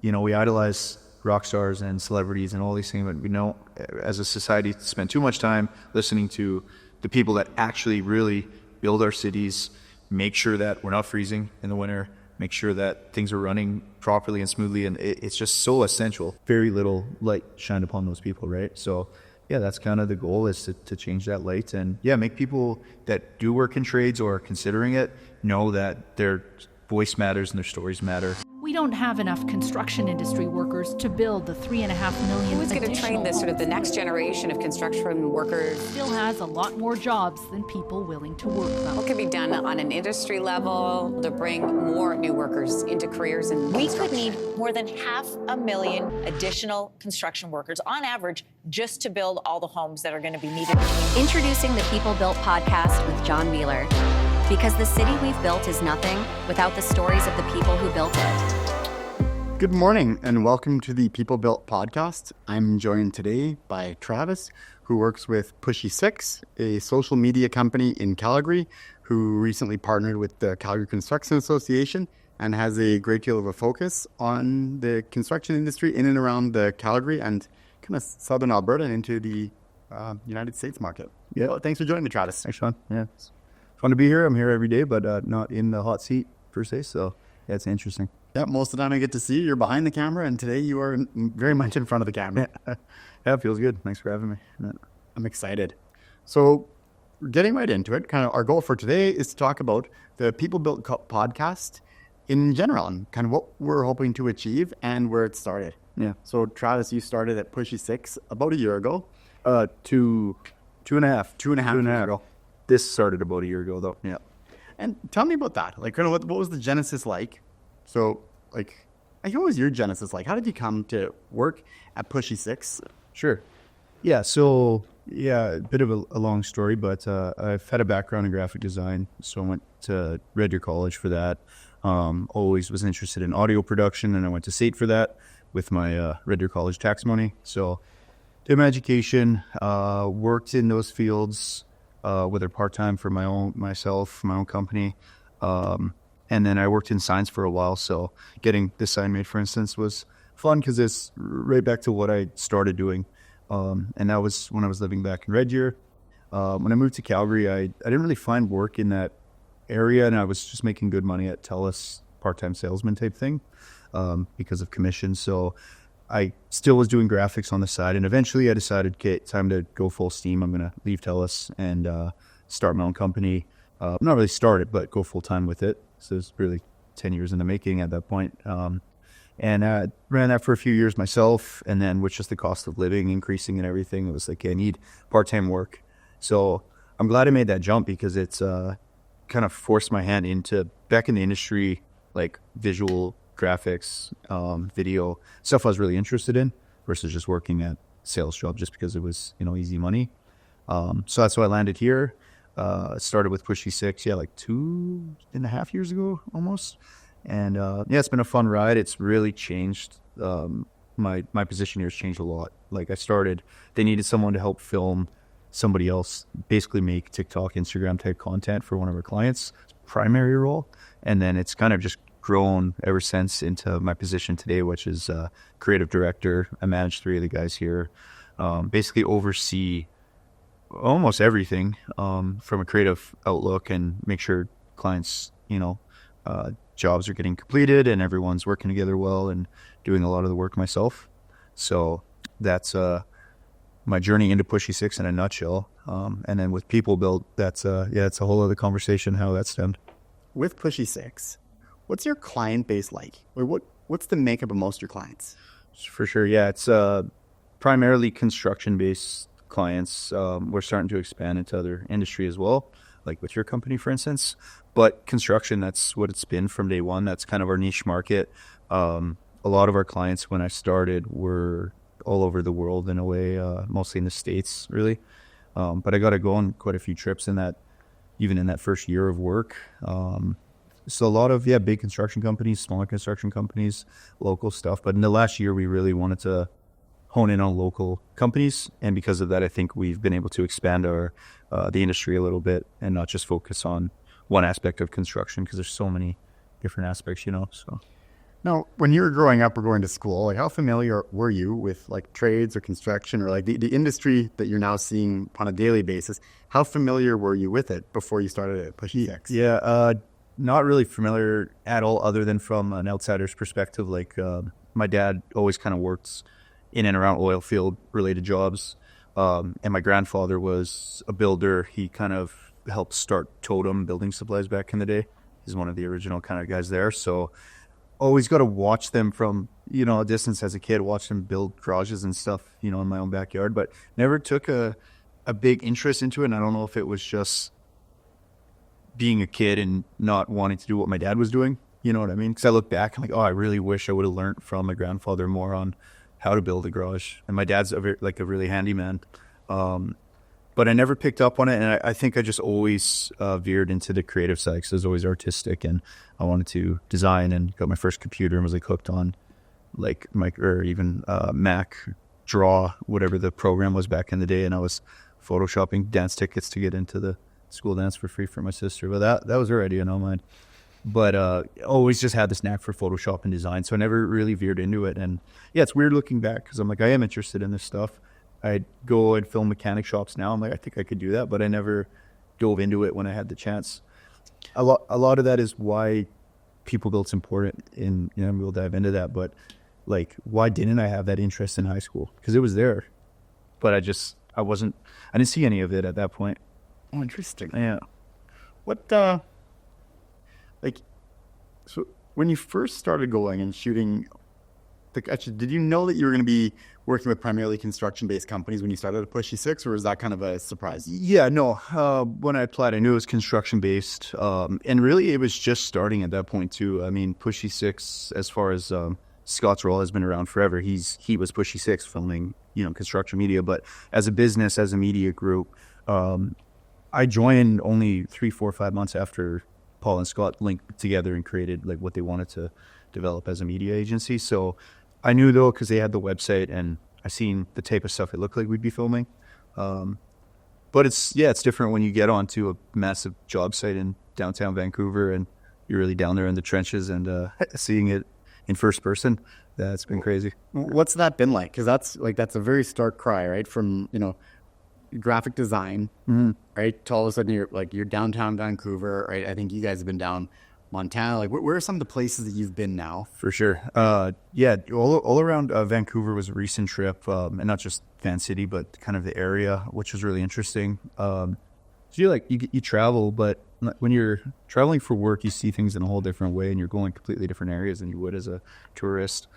we idolize rock stars and celebrities and all these things, but we don't, as a society, spend too much time listening to the people that actually really build our cities, make sure that we're not freezing in the winter, make sure that things are running properly and smoothly, and it's just so essential. Very little light shined upon those people, right? So yeah, that's kind of the goal, is to change that light and make people that do work in trades or are considering it know that their voice matters and their stories matter. We don't have enough construction industry workers to build the 3.5 million. Who's going to train the next generation of construction workers? Still has a lot more jobs than people willing to work them. What can be done on an industry level to bring more new workers into careers in We could need more than 500,000 additional construction workers on average just to build all the homes that are going to be needed. Introducing the PeopleBuilt Podcast with John Wheeler. Because the city we've built is nothing without the stories of the people who built it. Good morning and welcome to the PeopleBuilt Podcast. I'm joined today by Travis, who works with Pushysix, a social media company in Calgary, who recently partnered with the Calgary Construction Association and has a great deal of a focus on the construction industry in and around the Calgary and kind of southern Alberta and into the United States market. Yeah, So thanks for joining me, Travis. Thanks, Sean. Yeah, it's fun to be here. I'm here every day, but not in the hot seat per se. So yeah, it's interesting. Yeah, most of the time I get to see you're behind the camera, and today you are very much in front of the camera. Yeah, it feels good. Thanks for having me. Yeah. I'm excited. So getting right into it, kind of our goal for today is to talk about the PeopleBuilt podcast in general and kind of what we're hoping to achieve and where it started. Yeah. So Travis, you started at Pushysix about a year ago. Two and a half Two and a half years ago. This started about a year ago, though. Yeah. And tell me about that. Like, kind of what was the genesis like? So, like, what was your genesis like? How did you come to work at Pushysix? Sure. Yeah. So, a bit of a long story, but I've had a background in graphic design, so I went to Red Deer College for that. Always was interested in audio production, and I went to SAIT for that with my Red Deer College tax money. So, did my education, worked in those fields, whether part-time for my own company. And then I worked in signs for a while. So getting this sign made, for instance, was fun because it's right back to what I started doing. And that was when I was living back in Red Deer. When I moved to Calgary, I didn't really find work in that area, and I was just making good money at TELUS, part-time salesman type thing, because of commissions. So I still was doing graphics on the side, and eventually I decided, okay, time to go full steam. I'm going to leave TELUS and start my own company. Not really start it, but go full-time with it. So it was really 10 years in the making at that point. And I ran that for a few years myself, and then with just the cost of living increasing and everything, it was like, I need part-time work. So I'm glad I made that jump because it's kind of forced my hand into back in the industry, like visual graphics, video, stuff I was really interested in versus just working at sales job just because it was, easy money. So that's why I landed here. Started with Pushysix, like 2.5 years ago almost. And it's been a fun ride. It's really changed. My position here has changed a lot. Like they needed someone to help film somebody else, basically make TikTok, Instagram type content for one of our clients, primary role. And then it's kind of just grown ever since into my position today, which is creative director. I manage 3 of the guys here, basically oversee almost everything from a creative outlook and make sure clients, jobs are getting completed and everyone's working together well and doing a lot of the work myself. So that's my journey into Pushysix in a nutshell. And then with PeopleBuilt, it's a whole other conversation how that stemmed. With Pushysix, what's your client base like? Or what's the makeup of most of your clients? For sure, yeah. It's primarily construction-based clients. We're starting to expand into other industry as well, like with your company, for instance. But construction, that's what it's been from day one. That's kind of our niche market. A lot of our clients when I started were all over the world in a way, mostly in the States, really. But I got to go on quite a few trips even in that first year of work. So a lot of, big construction companies, smaller construction companies, local stuff. But in the last year, we really wanted to hone in on local companies. And because of that, I think we've been able to expand the industry a little bit and not just focus on one aspect of construction because there's so many different aspects, So Now, when you were growing up or going to school, like how familiar were you with like trades or construction or like the industry that you're now seeing on a daily basis? How familiar were you with it before you started at Pushysix? Yeah, not really familiar at all, other than from an outsider's perspective. Like my dad always kind of worked in and around oil field related jobs, and my grandfather was a builder. He kind of helped start Totem Building Supplies back in the day. He's one of the original kind of guys there. So always got to watch them from, a distance as a kid, watch them build garages and stuff, in my own backyard, but never took a big interest into it. And I don't know if it was just being a kid and not wanting to do what my dad was doing. You know what I mean? Because I look back, I'm like, I really wish I would have learned from my grandfather more on how to build a garage. And my dad's a really handy man. But I never picked up on it. And I think I just always veered into the creative side because I was always artistic and I wanted to design, and got my first computer and was like hooked on like Mac Draw, whatever the program was back in the day. And I was photoshopping dance tickets to get into the school dance for free for my sister. But that was her idea, not mine. But always just had this knack for Photoshop and design. So I never really veered into it. And yeah, it's weird looking back because I'm like, I am interested in this stuff. I'd go and film mechanic shops now. I'm like, I think I could do that. But I never dove into it when I had the chance. A lot of that is why PeopleBuilt's important. We'll dive into that. But like, why didn't I have that interest in high school? Because it was there. But I didn't see any of it at that point. Oh, interesting. Yeah. What, so when you first started going and shooting, did you know that you were going to be working with primarily construction-based companies when you started at Pushysix, or was that kind of a surprise? Yeah, no. When I applied, I knew it was construction-based. And really, it was just starting at that point, too. I mean, Pushysix, as far as Scott's role, has been around forever. He was Pushysix filming, construction media. But as a business, as a media group, I joined only 3, 4, 5 months after Paul and Scott linked together and created like what they wanted to develop as a media agency. So I knew, though, because they had the website and I seen the type of stuff it looked like we'd be filming. But it's different when you get onto a massive job site in downtown Vancouver and you're really down there in the trenches and seeing it in first person. That's been crazy. What's that been like? Because that's a very stark cry, right? From graphic design, right? To all of a sudden you're downtown Vancouver, right? I think you guys have been down Montana. Like, where are some of the places that you've been now? For sure. All around Vancouver was a recent trip, and not just Van City, but kind of the area, which was really interesting. So you travel, but when you're traveling for work, you see things in a whole different way, and you're going completely different areas than you would as a tourist.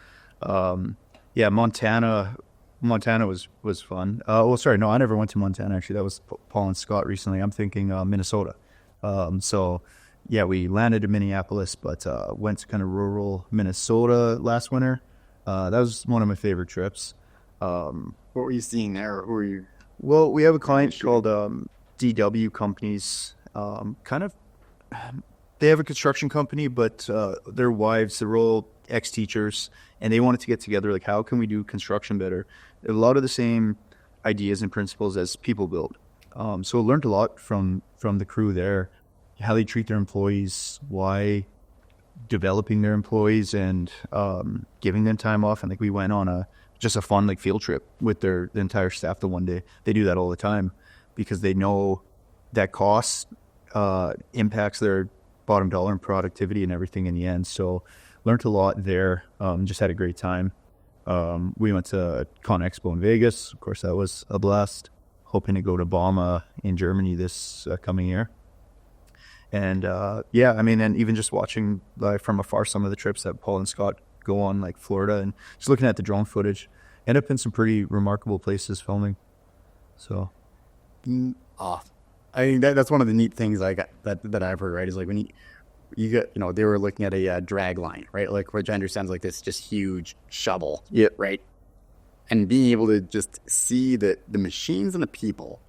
Montana was fun. I never went to Montana, actually. That was Paul and Scott recently. I'm thinking Minnesota. We landed in Minneapolis, but went to kind of rural Minnesota last winter. That was one of my favorite trips. What were you seeing there? Who were you? Well, we have a client called DW Companies. They have a construction company, but their wives, they're all ex-teachers, and they wanted to get together, like, how can we do construction better? A lot of the same ideas and principles as PeopleBuilt. So I learned a lot from the crew there, how they treat their employees, why developing their employees and giving them time off. And like, we went on just a fun field trip with the entire staff the one day. They do that all the time because they know that cost impacts their bottom dollar and productivity and everything in the end. So learned a lot there. Just had a great time. We went to Con Expo in Vegas. Of course, that was a blast. Hoping to go to Bauma in Germany this coming year. And and even just watching from afar some of the trips that Paul and Scott go on, like Florida, and just looking at the drone footage, end up in some pretty remarkable places filming. So, I think that's one of the neat things that I've heard, right? Is like when you get, they were looking at a drag line, right? Like, which I understand is like this just huge shovel, right? And being able to just see the machines and the people,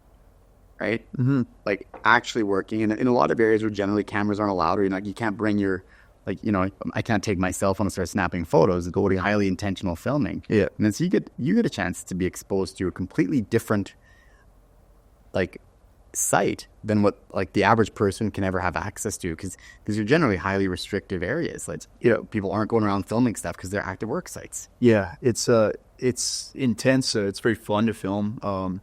right? Mm-hmm. Like actually working. And in a lot of areas where generally cameras aren't allowed, or you can't bring your, I can't take my cell phone and start snapping photos. It's going highly intentional filming. Yeah. And then so you get a chance to be exposed to a completely different, site than what like the average person can ever have access to, because these are generally highly restrictive areas. Like, people aren't going around filming stuff because they're active work sites. Yeah, it's intense. It's very fun to film.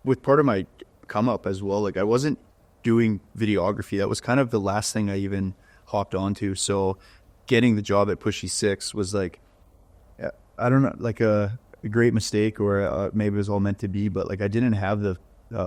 With part of my come up as well, like I wasn't doing videography. That was kind of the last thing I even hopped onto. So getting the job at Pushysix was like, I don't know, like a great mistake, or maybe it was all meant to be, but like I didn't have the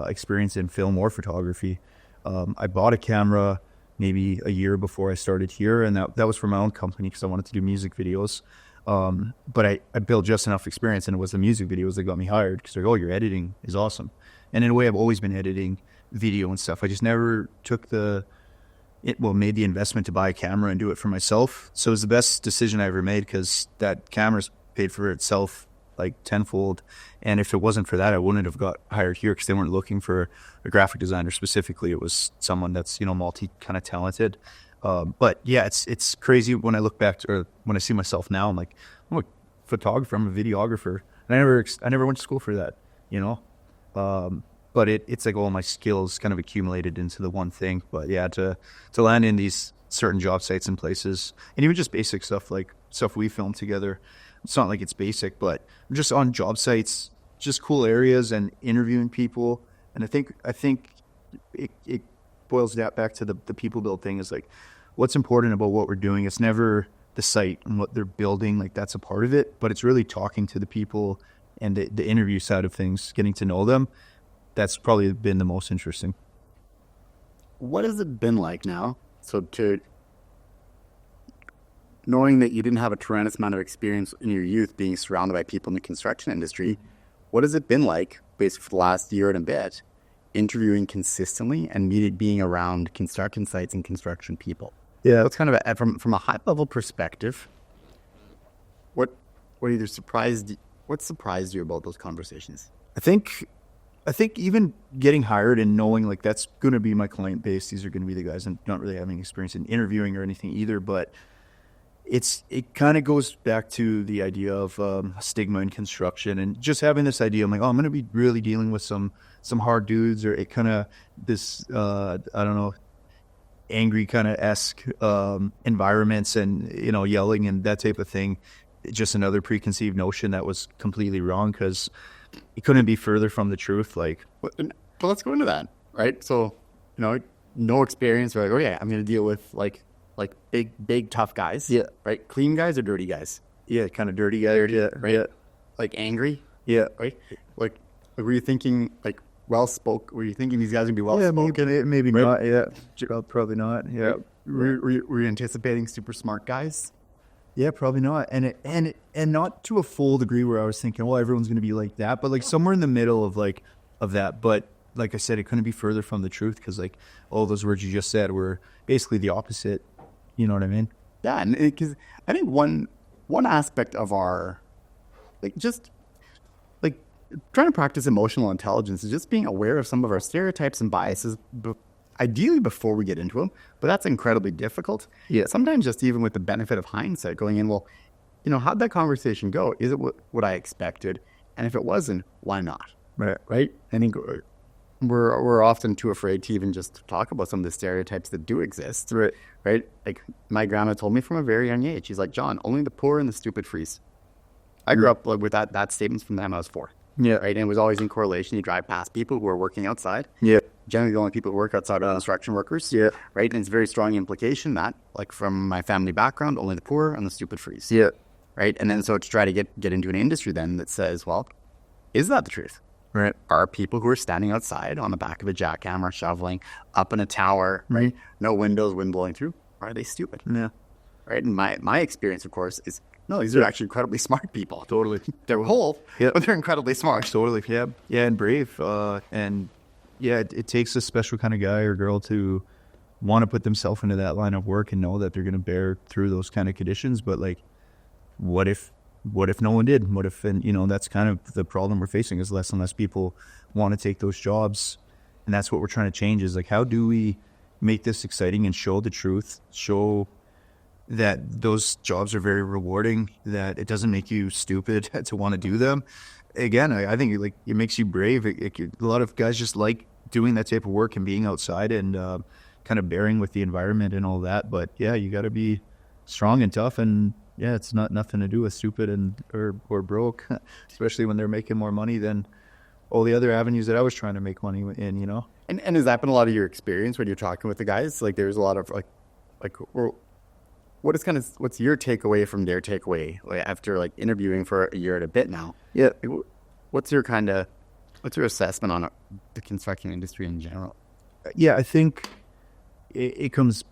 experience in film or photography. I bought a camera maybe a year before I started here, and that was for my own company because I wanted to do music videos. But I built just enough experience, and it was the music videos that got me hired because they're like, oh, your editing is awesome. And in a way, I've always been editing video and stuff. I just never took made the investment to buy a camera and do it for myself. So it was the best decision I ever made, because that camera's paid for itself like tenfold. And if it wasn't for that, I wouldn't have got hired here, because they weren't looking for a graphic designer specifically. It was someone that's, multi kind of talented. But yeah, it's crazy when I look back to, or when I see myself now, I'm like, I'm a photographer, I'm a videographer. And I never went to school for that, but it's like all my skills kind of accumulated into the one thing. But yeah, to land in these certain job sites and places, and even just basic stuff, like stuff we film together, it's not like it's basic, but just on job sites, just cool areas and interviewing people. And I think it boils back to the PeopleBuilt thing, is like, what's important about what we're doing. It's never the site and what they're building, like that's a part of it, but it's really talking to the people and the interview side of things, getting to know them. That's probably been the most interesting. What has it been like now? So knowing that you didn't have a tremendous amount of experience in your youth being surrounded by people in the construction industry, what has it been like, basically for the last year and a bit, interviewing consistently and being around construction sites and construction people? Yeah, it's kind of from a high level perspective. What surprised you about those conversations? I think even getting hired and knowing like that's going to be my client base, these are going to be the guys, and not really having experience in interviewing or anything either, but it kind of goes back to the idea of stigma in construction, and just having this idea, I'm like, oh, I'm going to be really dealing with some hard dudes, or it kind of this, I don't know, angry kind of esque environments, and, yelling and that type of thing. Just another preconceived notion that was completely wrong, because it couldn't be further from the truth. Like, but let's go into that, right? So, no experience. We're like, oh yeah, I'm going to deal with like big tough guys. Yeah. Right. Clean guys or dirty guys? Yeah, kind of dirty guys. Yeah. Right. Yeah. Like angry. Yeah. Right. Like were you thinking like well spoken? Were you thinking these guys would be well spoken? Yeah, maybe right? not. Yeah, probably not. Yeah. Right. Were you anticipating super smart guys? Yeah, probably not. And not to a full degree where I was thinking, well, everyone's going to be like that, but like somewhere in the middle of that. But like I said, it couldn't be further from the truth, because like all those words you just said were basically the opposite. You know what I mean? Yeah, and because I think one aspect of our just trying to practice emotional intelligence is just being aware of some of our stereotypes and biases, ideally before we get into them, but that's incredibly difficult. Yeah. Sometimes just even with the benefit of hindsight, going in, well, how'd that conversation go? Is it what I expected? And if it wasn't, why not? Right? I think we're often too afraid to even just talk about some of the stereotypes that do exist. Right? Like my grandma told me from a very young age, she's like, John, only the poor and the stupid freeze. I grew up with that statement from the time I was 4. Yeah. Right. And it was always in correlation. You drive past people who are working outside. Yeah. Generally, the only people who work outside are construction workers. Yeah. Right. And it's a very strong implication that, like, from my family background, only the poor and the stupid freeze. Yeah. Right. And then so to try to get into an industry then that says, well, is that the truth? Right. Are people who are standing outside on the back of a jackhammer, shoveling up in a tower, right? No windows, wind blowing through. Are they stupid? Yeah. Right. And my experience, of course, is no, these are actually incredibly smart people. Totally. They're whole, but they're incredibly smart. Totally. Yeah. Yeah. And brave. And yeah, it takes a special kind of guy or girl to want to put themselves into that line of work and know that they're going to bear through those kind of conditions. But like, what if no one did? What if, and that's kind of the problem we're facing, is less and less people want to take those jobs. And that's what we're trying to change, is like, how do we make this exciting and show the truth, show that those jobs are very rewarding, that it doesn't make you stupid to want to do them. Again, I think it makes you brave. A lot of guys just like doing that type of work and being outside and kind of bearing with the environment and all that. But yeah, you got to be strong and tough, and yeah, it's not nothing to do with stupid and or broke, especially when they're making more money than all the other avenues that I was trying to make money in, you know. And has that been a lot of your experience when you're talking with the guys? Like, there's a lot of what's your takeaway from their takeaway, like, after like interviewing for a year and a bit now? Yeah. What's your assessment on the construction industry in general? Yeah, I think it comes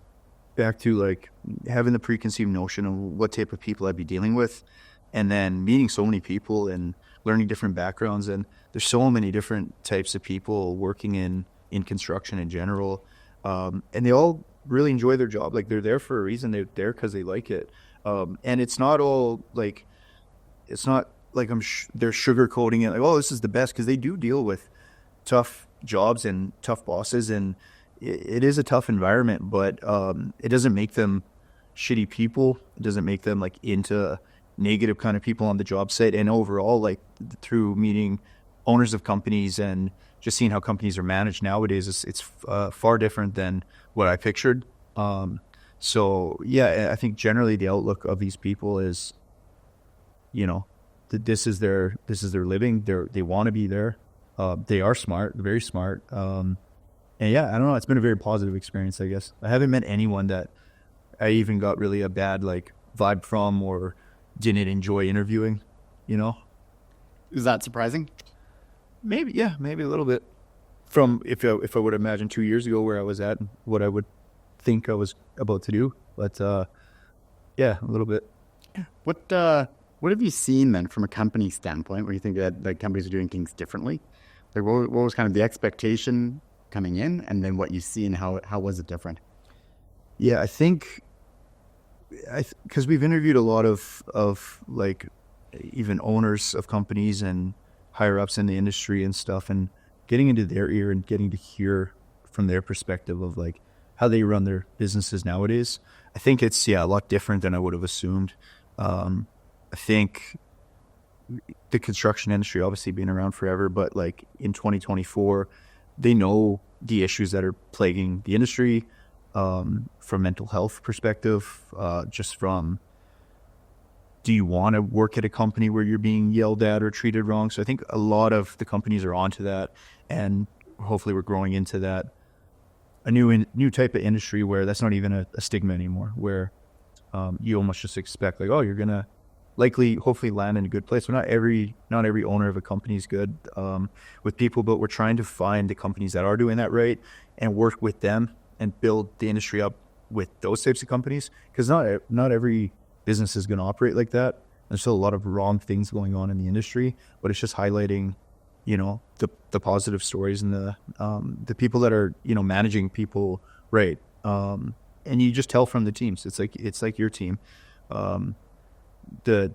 back to like having the preconceived notion of what type of people I'd be dealing with, and then meeting so many people and learning different backgrounds. And there's so many different types of people working in construction in general, and they all really enjoy their job. Like, they're there for a reason. They're there because they like it, and it's not like they're sugarcoating it like, oh, this is the best, because they do deal with tough jobs and tough bosses, and it is a tough environment, but it doesn't make them shitty people. It doesn't make them like into negative kind of people on the job site. And overall, like, through meeting owners of companies and just seeing how companies are managed nowadays, it's far different than what I pictured. So yeah, I think generally the outlook of these people is, you know, that this is their living. They want to be there. They are smart, very smart. And yeah, I don't know. It's been a very positive experience, I guess. I haven't met anyone that I even got really a bad like vibe from or didn't enjoy interviewing, you know? Is that surprising? Maybe a little bit. From if I would imagine 2 years ago where I was at and what I would think I was about to do. But yeah, a little bit. What have you seen then from a company standpoint where you think that like companies are doing things differently? Like, what was kind of the expectation coming in, and then what you see and how was it different? Yeah, I think because we've interviewed a lot of like even owners of companies and higher ups in the industry and stuff, and getting into their ear and getting to hear from their perspective of like how they run their businesses nowadays. I think it's a lot different than I would have assumed. I think the construction industry obviously been around forever, but like in 2024, they know the issues that are plaguing the industry, from mental health perspective, just from, do you want to work at a company where you're being yelled at or treated wrong? So I think a lot of the companies are onto that, and hopefully we're growing into that, a new type of industry where that's not even a stigma anymore, where you almost just expect like, oh, you're gonna hopefully land in a good place. But not every owner of a company is good. With PeopleBuilt, we're trying to find the companies that are doing that right and work with them and build the industry up with those types of companies, because not every business is going to operate like that. There's still a lot of wrong things going on in the industry, but it's just highlighting, you know, the positive stories and the people that are, you know, managing people right. And you just tell from the teams. It's like your team. The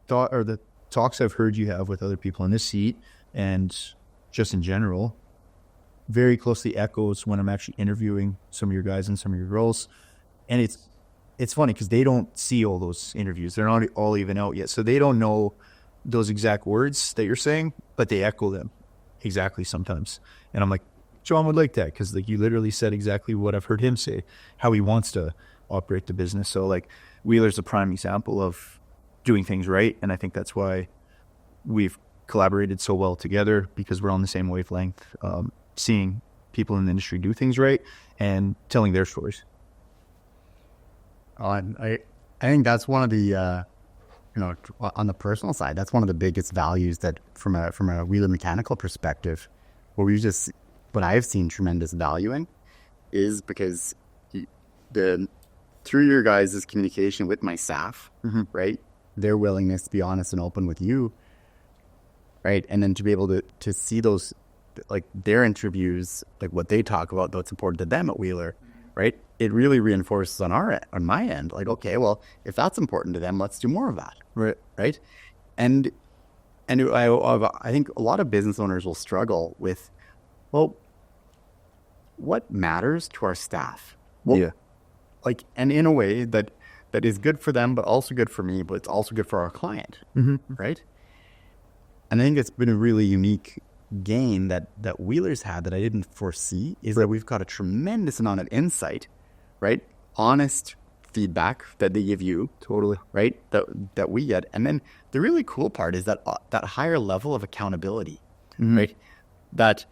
thought or the talks I've heard you have with other people in this seat and just in general very closely echoes when I'm actually interviewing some of your guys and some of your girls. And it's funny because they don't see all those interviews. They're not all even out yet. So they don't know those exact words that you're saying, but they echo them exactly sometimes. And I'm like, John would like that, because like you literally said exactly what I've heard him say, how he wants to operate the business. So like Wheeler's a prime example of doing things right. And I think that's why we've collaborated so well together, because we're on the same wavelength, seeing people in the industry do things right and telling their stories. I think that's one of the, on the personal side, that's one of the biggest values that from a Wheeler mechanical perspective, what I've seen tremendous value in is because through your guys' communication with my staff, mm-hmm. right, their willingness to be honest and open with you, right, and then to be able to see those, like their interviews, like what they talk about, that's important to them at Wheeler, right, it really reinforces on my end, like, okay, well, if that's important to them, let's do more of that, right? And I think a lot of business owners will struggle with, well, what matters to our staff? Well, yeah. Like, and in a way that is good for them, but also good for me, but it's also good for our client, mm-hmm. right? And I think it's been a really unique gain that Wheelers had that I didn't foresee is that we've got a tremendous amount of insight, right? Honest feedback that they give you, Totally. right? That we get, and then the really cool part is that higher level of accountability, right? That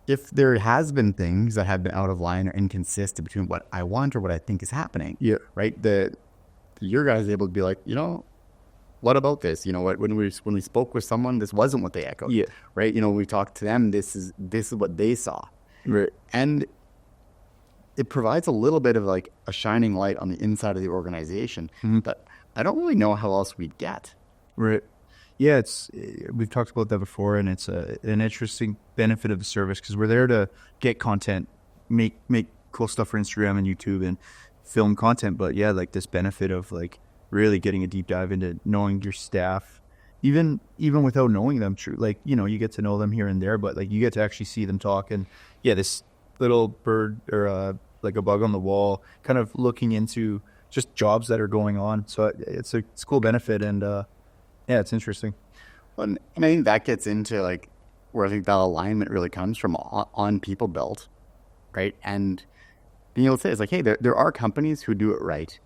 if there has been things that have been out of line or inconsistent between what I want or what I think is happening, right? Your guys are able to be like, what about this? When we spoke with someone, this wasn't what they echoed, right? We talked to them, this is what they saw, Right. and it provides a little bit of like a shining light on the inside of the organization that I don't really know how else we'd get. Right. Yeah, we've talked about that before, and it's an interesting benefit of the service because we're there to get content, make cool stuff for Instagram and YouTube and film content. But yeah, like this benefit of like really getting a deep dive into knowing your staff, even without knowing them, true. Like, you get to know them here and there, but like you get to actually see them talk. And yeah, this little bird or like a bug on the wall, kind of looking into just jobs that are going on. So it's a cool benefit, and yeah, it's interesting. Well, and I think that gets into like where I think that alignment really comes from on PeopleBuilt, right? And being able to say, it's like, hey, there are companies who do it right.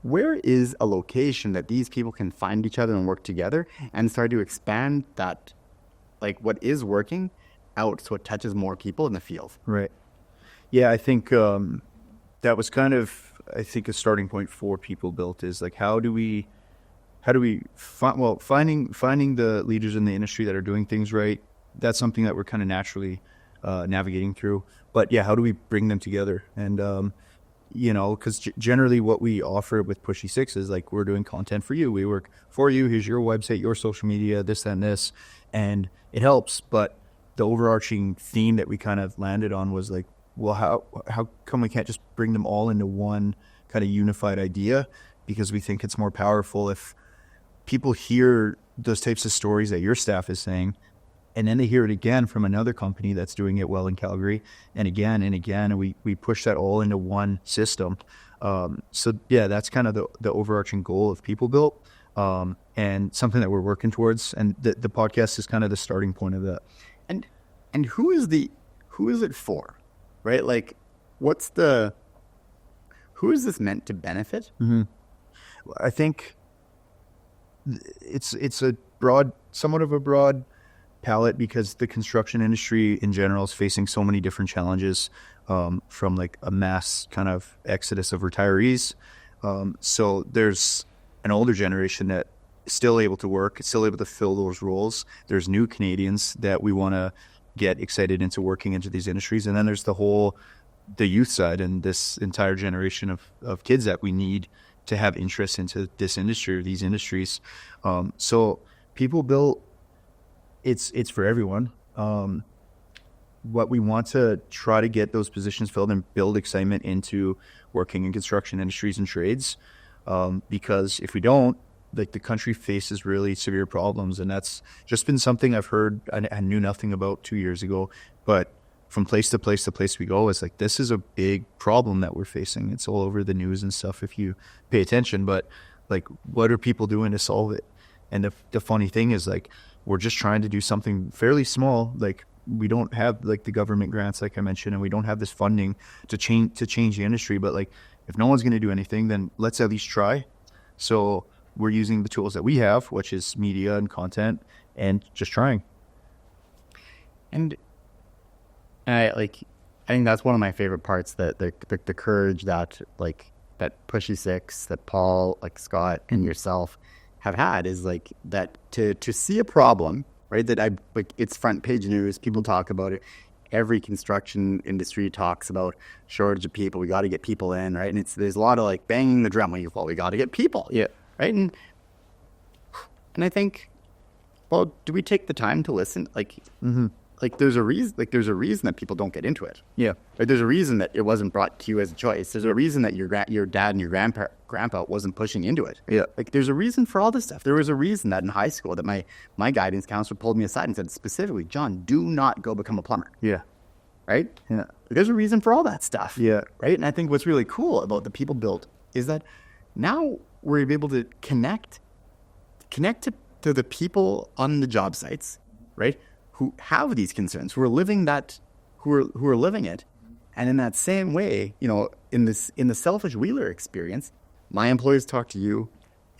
Where is a location that these people can find each other and work together and start to expand that, like what is working out so it touches more people in the field? Right. Yeah, I think that was kind of, a starting point for PeopleBuilt is like, how do we finding the leaders in the industry that are doing things right. That's something that we're kind of naturally navigating through. But yeah, how do we bring them together? And because generally what we offer with Pushysix is like, we're doing content for you. We work for you. Here's your website, your social media, this, that, and this. And it helps. But the overarching theme that we kind of landed on was like, well, how come we can't just bring them all into one kind of unified idea? Because we think it's more powerful if people hear those types of stories that your staff is saying, and then they hear it again from another company that's doing it well in Calgary, and again, and we push that all into one system. So yeah, that's kind of the overarching goal of PeopleBuilt, and something that we're working towards. And the podcast is kind of the starting point of that. And who is it for, right? Like, who is this meant to benefit? I think it's a somewhat of a broad palette, because the construction industry in general is facing so many different challenges, from like a mass kind of exodus of retirees. So there's an older generation that is still able to work, still able to fill those roles. There's new Canadians that we want to get excited into working into these industries. And then there's the youth side and this entire generation of kids that we need to have interest into this industry or these industries. So PeopleBuilt, it's for everyone. What we want to try to get those positions filled and build excitement into working in construction industries and trades. Because if we don't, like, the country faces really severe problems. And that's just been something I've heard, I knew nothing about 2 years ago, but from place to place we go, it's like, this is a big problem that we're facing. It's all over the news and stuff if you pay attention, but like, what are people doing to solve it? And the funny thing is, like, we're just trying to do something fairly small. Like, we don't have like the government grants, like I mentioned, and we don't have this funding to change the industry. But like, if no one's going to do anything, then let's at least try. So we're using the tools that we have, which is media and content, and just trying. And I think that's one of my favorite parts, that the courage that Pushysix, that Paul, like Scott, and yourself have had, is like that to see a problem, right? That it's front page news. People talk about it. Every construction industry talks about shortage of people. We got to get people in, right? And there's a lot of like banging the drum. Well, we got to get people, right? And I think, well, do we take the time to listen? Like there's a reason. Like, there's a reason that people don't get into it. Yeah. Like, there's a reason that it wasn't brought to you as a choice. There's a reason that your dad and your grandpa wasn't pushing into it. Yeah. Like, there's a reason for all this stuff. There was a reason that in high school that my guidance counselor pulled me aside and said specifically, John, do not go become a plumber. Yeah. Right? Yeah. Like, there's a reason for all that stuff. Yeah. Right? And I think what's really cool about the PeopleBuilt is that now we're able to connect to the people on the job sites, right? who have these concerns, who are living it. And in that same way, in the selfish Wheeler experience, my employees talk to you.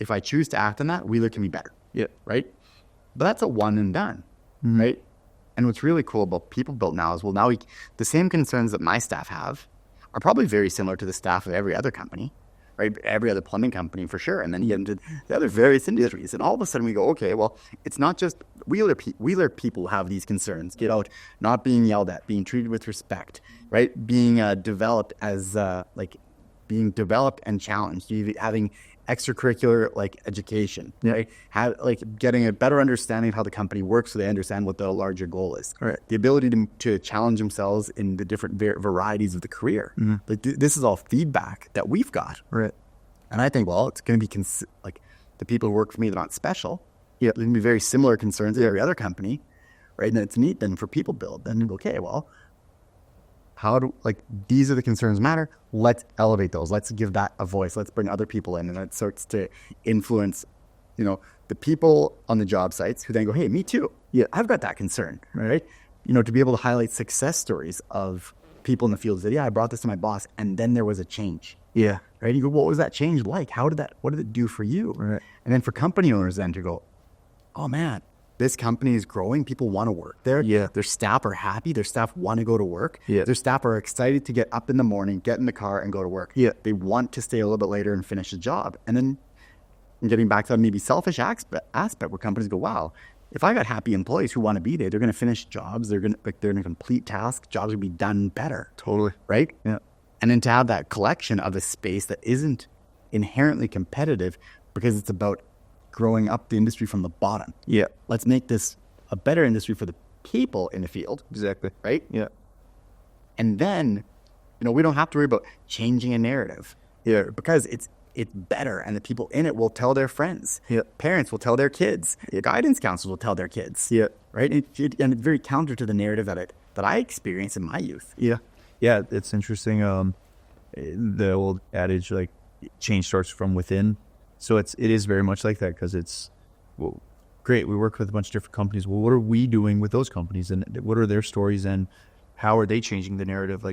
If I choose to act on that, Wheeler can be better. Yeah. Right? But that's a one and done. Right? And what's really cool about PeopleBuilt now is, the same concerns that my staff have are probably very similar to the staff of every other company, right? Every other plumbing company for sure. And then you get into the other various industries. And all of a sudden we go, okay, well, it's not just Wheeler people have these concerns. Get out, not being yelled at, being treated with respect, right? Being developed being developed and challenged, having extracurricular education, right? Getting a better understanding of how the company works, so they understand what the larger goal is. Right. The ability to challenge themselves in the different varieties of the career. This is all feedback that we've got. Right. And I think, well, it's going to be the people who work for me, they're not special. Yeah, there's going to be very similar concerns to every other company, right? And it's neat then for PeopleBuilt. Then, okay, well, these are the concerns matter. Let's elevate those. Let's give that a voice. Let's bring other people in. And that starts to influence, the people on the job sites who then go, hey, me too. Yeah, I've got that concern, right? To be able to highlight success stories of people in the field that, yeah, I brought this to my boss and then there was a change. Yeah. Right? You go, what was that change like? What did it do for you? Right. And then for company owners then to go, oh man, this company is growing. People want to work there. Yeah. Their staff are happy. Their staff want to go to work. Yeah. Their staff are excited to get up in the morning, get in the car and go to work. Yeah. They want to stay a little bit later and finish the job. And then getting back to that maybe selfish aspect where companies go, wow, if I got happy employees who want to be there, they're going to finish jobs. They're going to complete tasks. Jobs will be done better. Totally. Right? Yeah. And then to have that collection of a space that isn't inherently competitive because it's about growing up the industry from the bottom. Yeah. Let's make this a better industry for the people in the field. Exactly. Right? Yeah. And then, we don't have to worry about changing a narrative. Yeah. Because it's better and the people in it will tell their friends. Yeah. Parents will tell their kids. Guidance counselors will tell their kids. Yeah. Right? And it's very counter to the narrative that I experienced in my youth. Yeah. Yeah. It's interesting. The old adage, change starts from within. So it is very much like that, because it's, well, great. We work with a bunch of different companies. Well, what are we doing with those companies, and what are their stories, and how are they changing the narrative?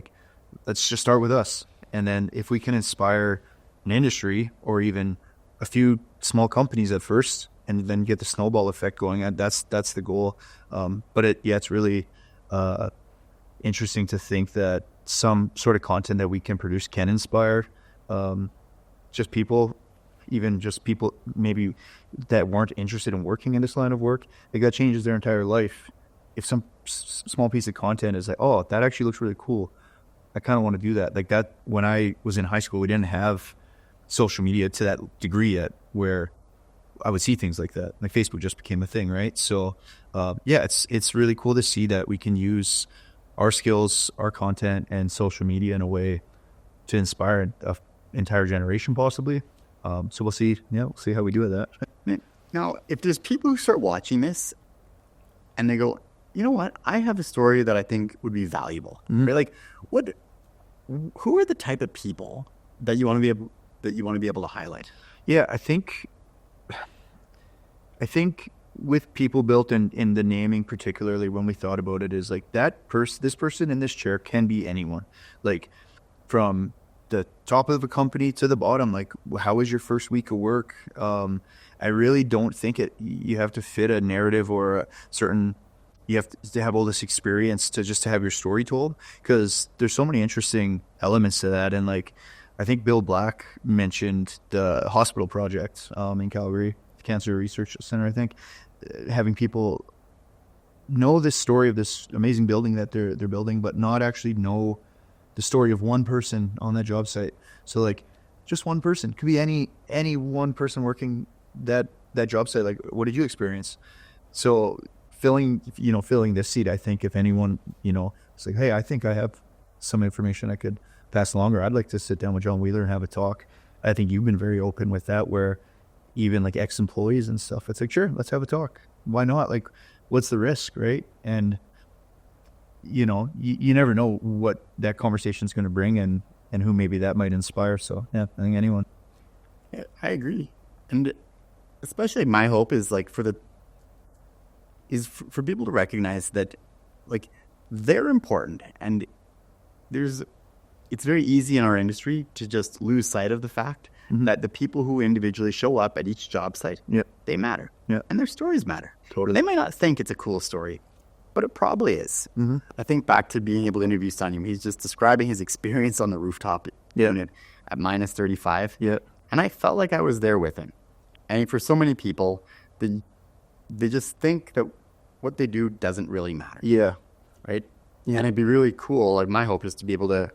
Let's just start with us. And then if we can inspire an industry or even a few small companies at first, and then get the snowball effect going, that's the goal. But it's really interesting to think that some sort of content that we can produce can inspire just people, even just people maybe that weren't interested in working in this line of work. That changes their entire life. If some small piece of content is oh, that actually looks really cool, I kind of want to do that. That when I was in high school, we didn't have social media to that degree yet, where I would see things like that. Facebook just became a thing, right? So it's really cool to see that we can use our skills, our content, and social media in a way to inspire an entire generation, possibly. So we'll see. Yeah, we'll see how we do with that. Now, if there's people who start watching this and they go, you know what, I have a story that I think would be valuable. Mm-hmm. Right? Who are the type of people that you want to be able to highlight? Yeah, I think with PeopleBuilt and in the naming particularly, when we thought about it, is this person in this chair can be anyone. From the top of a company to the bottom, how was your first week of work? I really don't think you have to fit a narrative or a certain, you have to have all this experience to have your story told, because there's so many interesting elements to that. And I think Bill Black mentioned the hospital project in Calgary, Cancer Research Center, I think, having people know this story of this amazing building that they're building, but not actually know the story of one person on that job site. So just one person, could be any one person working that job site. What did you experience? So filling this seat, I think if anyone, it's hey, I think I have some information I could pass along, or I'd like to sit down with John Wheeler and have a talk. I think you've been very open with that, where even ex-employees and stuff, it's sure, let's have a talk. Why not? What's the risk, right? And you never know what that conversation is going to bring, and who maybe that might inspire. So yeah, I think anyone. Yeah, I agree. And especially my hope is for is for people to recognize that, like, they're important, and it's very easy in our industry to just lose sight of the fact that the people who individually show up at each job site, they matter. And their stories matter. Totally. They might not think it's a cool story, but it probably is. I think back to being able to interview Sanyam. He's just describing his experience on the rooftop unit at minus 35. And I felt like I was there with him. And for so many people, they just think that what they do doesn't really matter. Right? And it'd be really cool. Like, my hope is to be able to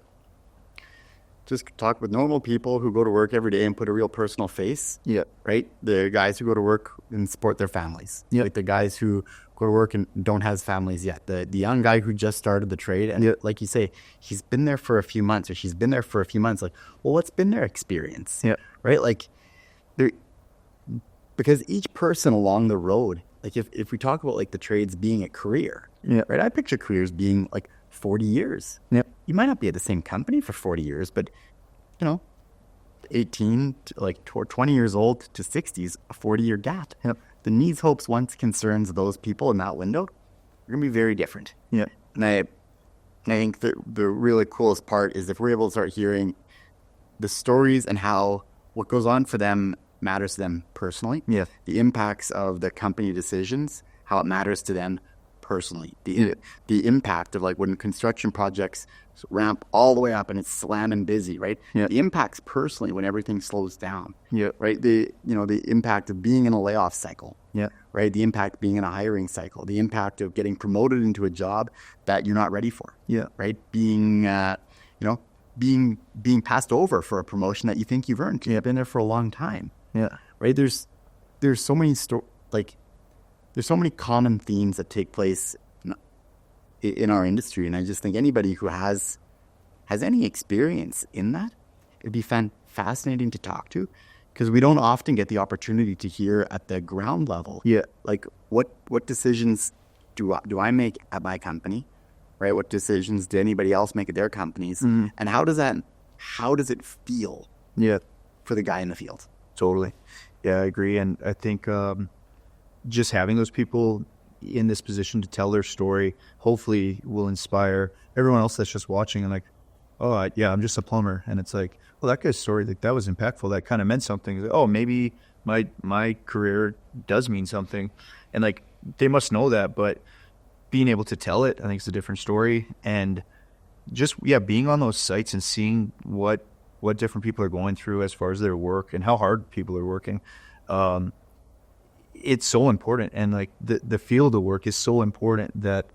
just talk with normal people who go to work every day and put a real personal face. Right? The guys who go to work and support their families. Like the guys who go to work and don't have families yet. The young guy who just started the trade. And like you say, he's been there for a few months, or she's been there for a few months. Like, well, what's been their experience? Right? Like, because each person along the road, like if we talk about like the trades being a career, right? I picture careers being like 40 years. You might not be at the same company for 40 years, but 18 to like 20 years old to 60 is a 40-year gap. The needs, hopes, wants, concerns of those people in that window are going to be very different. And I think the really coolest part is if we're able to start hearing the stories and how what goes on for them matters to them personally. The impacts of the company decisions, how it matters to them personally. The impact of, like, when construction projects ramp all the way up and it's slamming busy, right? The impacts personally when everything slows down. Right? The impact of being in a layoff cycle. Right? The impact of being in a hiring cycle. The impact of getting promoted into a job that you're not ready for. Right? Being being passed over for a promotion that you think you've earned. You've been there for a long time. Right? There's so many there's so many common themes that take place in our industry, and I just think anybody who has any experience in that, it'd be fascinating to talk to, because we don't often get the opportunity to hear at the ground level. Like, what decisions do I make at my company, right? What decisions do anybody else make at their companies, and how does it feel for the guy in the field? Totally. Yeah, I agree. And I think just having those people in this position to tell their story hopefully will inspire everyone else that's just watching and like, I'm just a plumber. And it's like, well, that guy's story, like, that was impactful. That kind of meant something. Like, oh, maybe my career does mean something. And, like, they must know that, but being able to tell it, I think, is a different story. And just, being on those sites and seeing what different people are going through as far as their work and how hard people are working, it's so important. And, like, the field of work is so important that,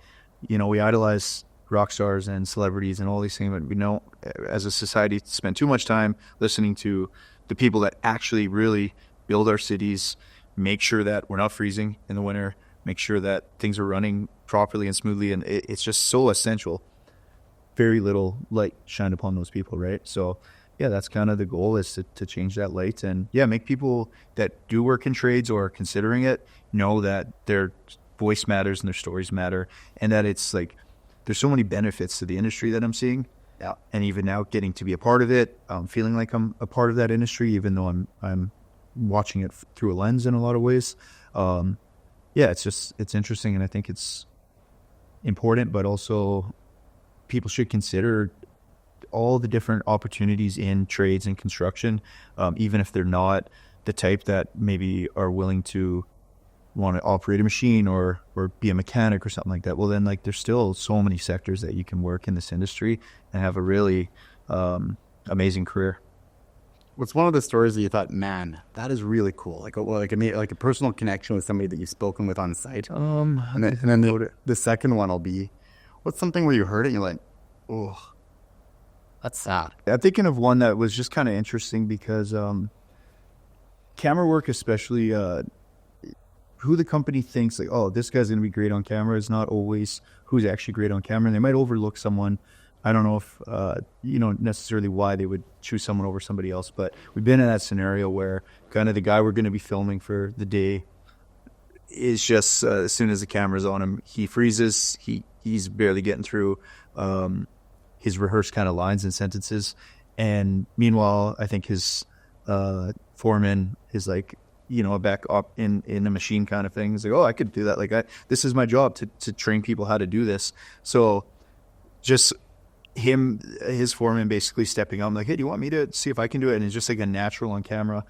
we idolize rock stars and celebrities and all these things, but we know as a society spend too much time listening to the people that actually really build our cities, make sure that we're not freezing in the winter, make sure that things are running properly and smoothly, and it's just so essential. Very little light shined upon those people, right? So that's kind of the goal, is to change that light and make people that do work in trades or are considering it know that their voice matters and their stories matter, and that it's like there's so many benefits to the industry that I'm seeing. And even now, getting to be a part of it, feeling like I'm a part of that industry, even though I'm watching it through a lens in a lot of ways. It's interesting, and I think it's important, but also people should consider all the different opportunities in trades and construction, even if they're not the type that maybe are willing to want to operate a machine or be a mechanic or something like that. Well, then, like, there's still so many sectors that you can work in this industry and have a really amazing career. What's one of the stories that you thought, man, that is really cool? Like a personal connection with somebody that you've spoken with on site. And then the second one will be, what's something where you heard it and you're like, oh, that's sad. I'm thinking of one that was just kind of interesting because camera work, especially, who the company thinks, like, oh, this guy's going to be great on camera is not always who's actually great on camera. And they might overlook someone. I don't know if, necessarily why they would choose someone over somebody else, but we've been in that scenario where kind of the guy we're going to be filming for the day is just, as soon as the camera's on him, he freezes. He's barely getting through his rehearsed kind of lines and sentences. And meanwhile, I think his foreman is like, back up in a machine kind of thing. He's like, oh, I could do that. Like, this is my job to train people how to do this. So just his foreman basically stepping up. I'm like, hey, do you want me to see if I can do it? And it's just like a natural on camera.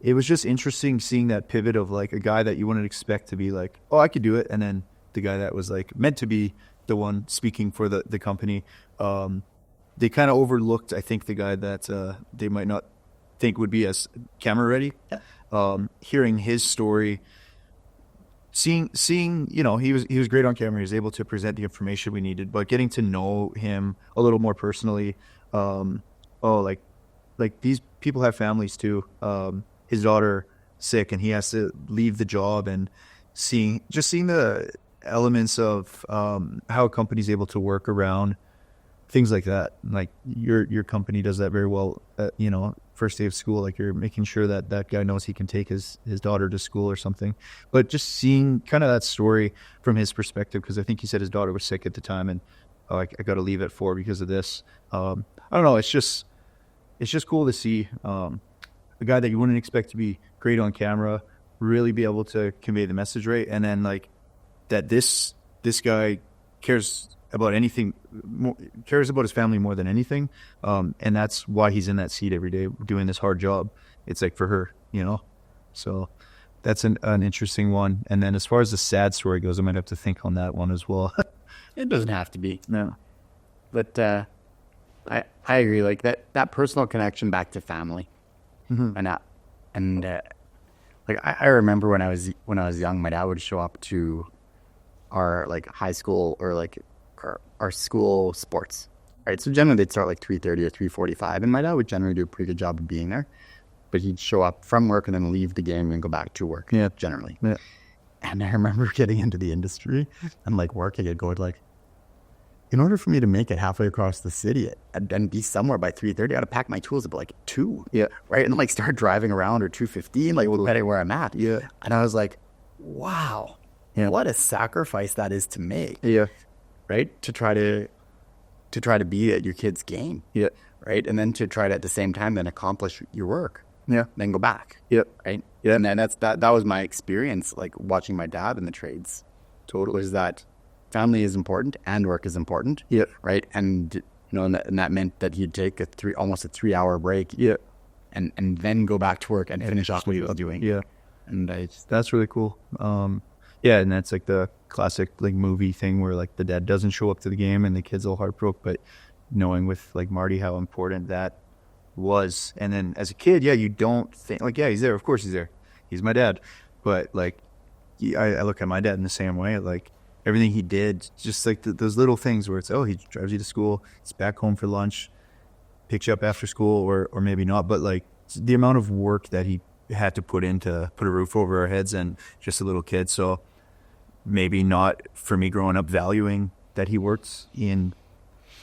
It was just interesting seeing that pivot of like a guy that you wouldn't expect to be like, oh, I could do it. And then the guy that was like meant to be the one speaking for the company. They kind of overlooked, I think, the guy that they might not think would be as camera ready. Yeah. Hearing his story, seeing, he was great on camera. He was able to present the information we needed, but getting to know him a little more personally. Like these people have families too. His daughter sick, and he has to leave the job, and seeing the elements of how a company's able to work around things like that. Like your company does that very well. First day of school, like you're making sure that guy knows he can take his daughter to school or something. But just seeing kind of that story from his perspective, because I think he said his daughter was sick at the time, and I got to leave at 4 because of this. I don't know. It's just cool to see a guy that you wouldn't expect to be great on camera really be able to convey the message right, and then like that this guy cares about anything, cares about his family more than anything, and that's why he's in that seat every day doing this hard job. It's like for her, so that's an interesting one. And then as far as the sad story goes, I might have to think on that one as well. It doesn't have to be. No, but I agree. Like that personal connection back to family, like I remember when I was young, my dad would show up to our like high school or like our school sports, right? So generally they'd start like 3:30 or 3:45, and my dad would generally do a pretty good job of being there, but he'd show up from work and then leave the game and go back to work. Yeah, generally. Yeah. And I remember getting into the industry and like working at going like, in order for me to make it halfway across the city and be somewhere by 3:30, I got to pack my tools at like 2. Yeah. Right. And like start driving around or 2:15, like depending where I'm at. Yeah. And I was like, wow, what a sacrifice that is to make. Yeah. Right. To try to be at your kid's game. Yeah. Right. And then to try to at the same time then accomplish your work. Yeah. Then go back. Yeah. Right. Yeah. And then that was my experience, like watching my dad in the trades. Totally. Was that family is important and work is important. Yeah. Right. And and that meant that he'd take almost a 3-hour break. Yeah. And then go back to work and finish off what he was doing. Yeah. And that's really cool. Yeah, and that's like the classic like movie thing where like the dad doesn't show up to the game and the kid's all heartbroken, but knowing with like Marty how important that was. And then as a kid, you don't think like, he's there. Of course he's there. He's my dad. But like, I look at my dad in the same way. Like everything he did, just like those little things where it's, he drives you to school, it's back home for lunch, picks you up after school, or maybe not. But like the amount of work that he had to put in to put a roof over our heads and just a little kid. So maybe not for me growing up valuing that he works in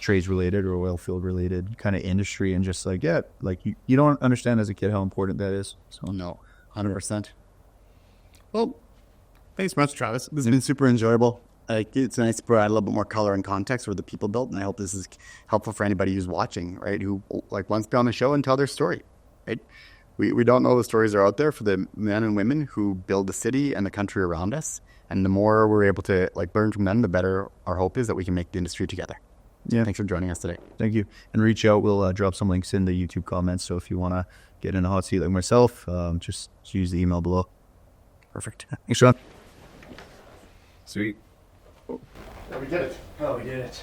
trades related or oil field related kind of industry, and just like, you don't understand as a kid how important that is. So no, 100%. Well, thanks much, Travis. This has been super enjoyable. Like, it's nice to provide a little bit more color and context for the People Built, and I hope this is helpful for anybody who's watching, right? Who like wants to be on the show and tell their story, right? We don't know the stories are out there for the men and women who build the city and the country around us. And the more we're able to like learn from them, the better our hope is that we can make the industry together. Yeah. Thanks for joining us today. Thank you. And reach out. We'll drop some links in the YouTube comments. So if you want to get in a hot seat like myself, just use the email below. Perfect. Thanks, Sean. Sweet. We did it. Oh, we did it.